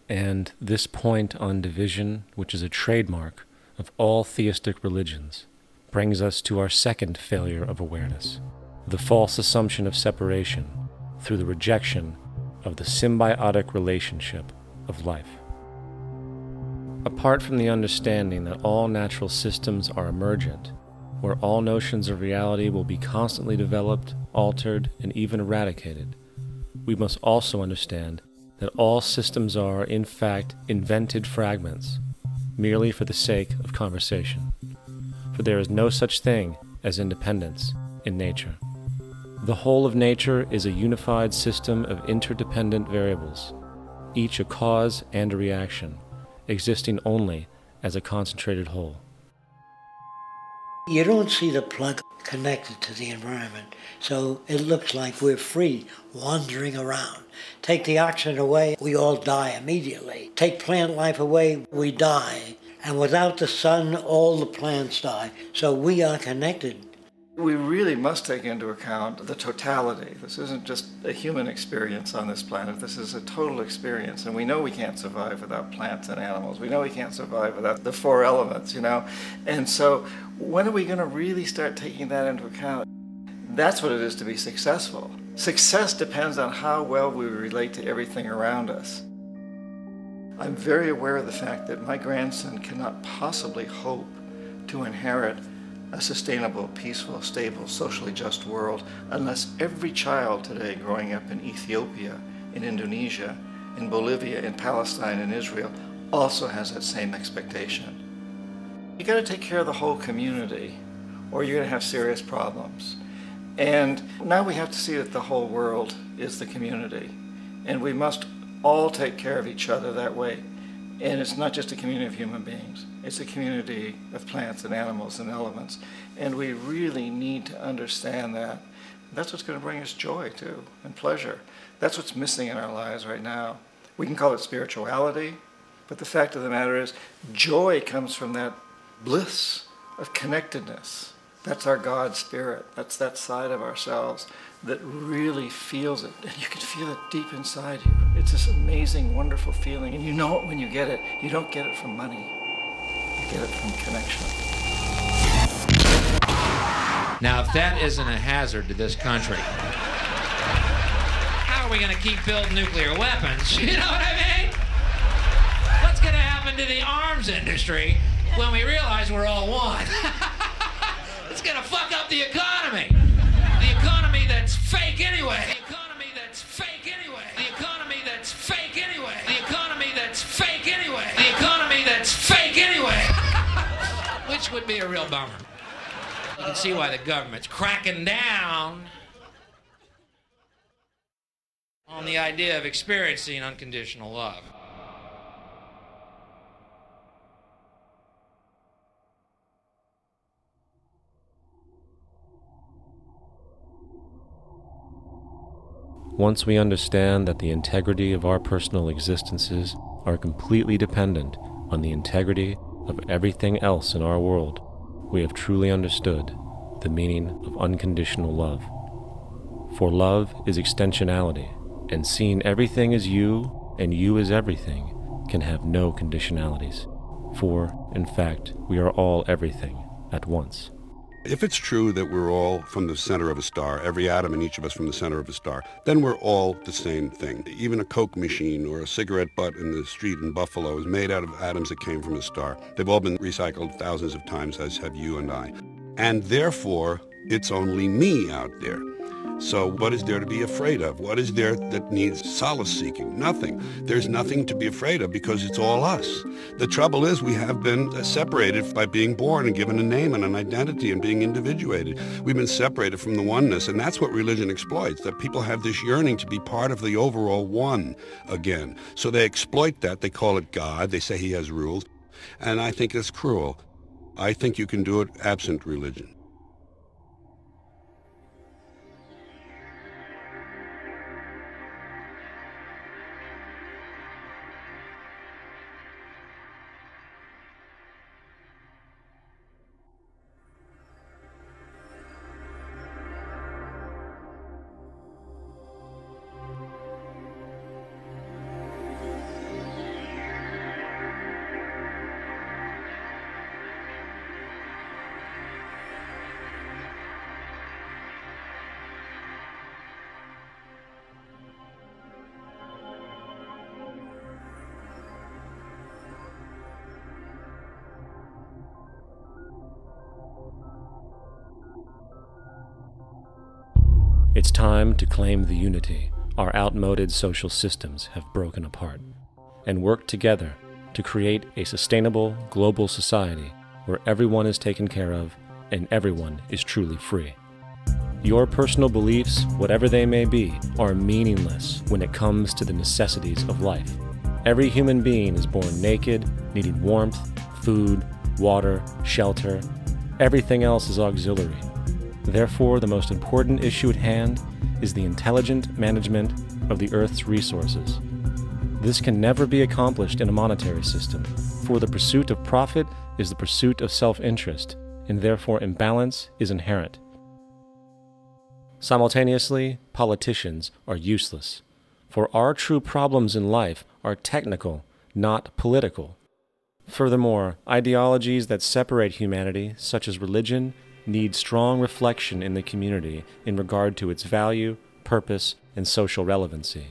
And this point on division, which is a trademark of all theistic religions, brings us to our second failure of awareness, the false assumption of separation through the rejection of the symbiotic relationship of life. Apart from the understanding that all natural systems are emergent, where all notions of reality will be constantly developed, altered, and even eradicated, we must also understand that all systems are, in fact, invented fragments, merely for the sake of conversation. For there is no such thing as independence in nature. The whole of nature is a unified system of interdependent variables, each a cause and a reaction, existing only as a concentrated whole. You don't see the plug connected to the environment, so it looks like we're free, wandering around. Take the oxygen away, we all die immediately. Take plant life away, we die. And without the sun, all the plants die. So we are connected. We really must take into account the totality. This isn't just a human experience on this planet. This is a total experience. And we know we can't survive without plants and animals. We know we can't survive without the four elements, And so when are we going to really start taking that into account? That's what it is to be successful. Success depends on how well we relate to everything around us. I'm very aware of the fact that my grandson cannot possibly hope to inherit a sustainable, peaceful, stable, socially just world unless every child today growing up in Ethiopia, in Indonesia, in Bolivia, in Palestine, in Israel also has that same expectation. You got to take care of the whole community or you're going to have serious problems. And now we have to see that the whole world is the community and we must all take care of each other that way. And it's not just a community of human beings. It's a community of plants and animals and elements. And we really need to understand that. That's what's going to bring us joy, too, and pleasure. That's what's missing in our lives right now. We can call it spirituality, but the fact of the matter is joy comes from that bliss of connectedness. That's our God spirit. That's that side of ourselves that really feels it. And you can feel it deep inside you. It's this amazing, wonderful feeling. And you know it when you get it. You don't get it from money. You get it from connection. Now, if that isn't a hazard to this country, how are we going to keep building nuclear weapons? You know what I mean? What's going to happen to the arms industry when we realize we're all one? It's going to fuck up the economy. The economy that's fake anyway. The economy that's fake anyway. The economy that's fake anyway. The economy that's fake anyway. The economy that's fake anyway. Which would be a real bummer. You can see why the government's cracking down on the idea of experiencing unconditional love. Once we understand that the integrity of our personal existences are completely dependent on the integrity of everything else in our world, we have truly understood the meaning of unconditional love. For love is extensionality, and seeing everything as you and you as everything can have no conditionalities. For, in fact, we are all everything at once. If it's true that we're all from the center of a star, every atom in each of us from the center of a star, then we're all the same thing. Even a Coke machine or a cigarette butt in the street in Buffalo is made out of atoms that came from a star. They've all been recycled thousands of times, as have you and I. And therefore, it's only me out there. So what is there to be afraid of? What is there that needs solace-seeking? Nothing. There's nothing to be afraid of because it's all us. The trouble is we have been separated by being born and given a name and an identity and being individuated. We've been separated from the oneness, and that's what religion exploits, that people have this yearning to be part of the overall one again. So they exploit that. They call it God. They say he has rules. And I think it's cruel. I think you can do it absent religion. It's time to claim the unity our outmoded social systems have broken apart, and work together to create a sustainable global society where everyone is taken care of and everyone is truly free. Your personal beliefs, whatever they may be, are meaningless when it comes to the necessities of life. Every human being is born naked, needing warmth, food, water, shelter. Everything else is auxiliary. Therefore, the most important issue at hand is the intelligent management of the Earth's resources. This can never be accomplished in a monetary system, for the pursuit of profit is the pursuit of self-interest, and therefore imbalance is inherent. Simultaneously, politicians are useless, for our true problems in life are technical, not political. Furthermore, ideologies that separate humanity, such as religion, need strong reflection in the community in regard to its value, purpose, and social relevancy.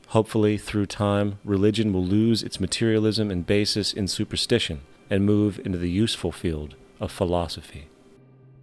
Hopefully, through time, religion will lose its materialism and basis in superstition and move into the useful field of philosophy.